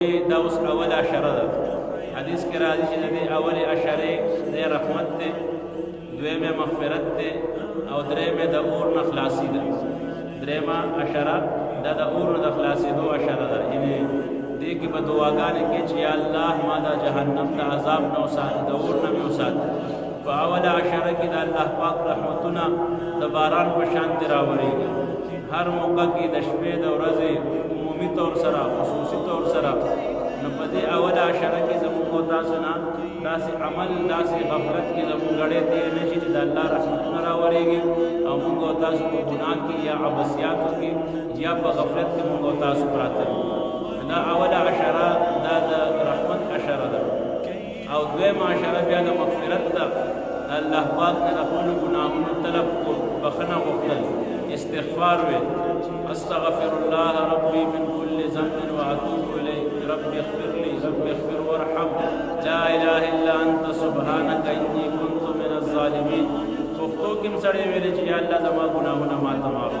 دا اوس اول اشاره ده. حدیث کې راځي چې د دې اول اشاره د رحمت ده، دویمه مغفرت ده، او دریمه د اور نه خلاصي ده. دریمه اشاره دا د اور نه خلاصي دو اشاره ده. یعنی دې کې به دعاګانې کې چې یا الله ما د جهنم د عذاب نه وسات، د اور نه مې وسات. په اول اشاره کې د الله پاک رحمتونه د باران په شان راوړيږي. هر موقع کې د شپې د ورځې عمومي طور سره خصوصي طور سره نو په دې اول اشاره کې زموږ تاسو نه داسې عمل داسې غفلت کې زموږ غړې تیر نه شي چې د الله رحمتونه راوړيږي او موږ تاسو په ګناه کې یا عبثیاتو کې یا په غفلت کې موږ تاسو پراته. دا اول اشاره دا د رحمت اشاره ده. او دویمه اشاره بیا د مغفرت ده. الله پاک نه خپل ګناهونو طلب کو بخنه غوښتل، استغفار وی استغفر الله ربي من كل ذنب واتوب اليه رب اغفر لي رب اغفر وارحم لا اله الا انت سبحانك اني كنت من الظالمين. پښتو کې سړی ویل چې یا الله زما ګناهونه ما ته معاف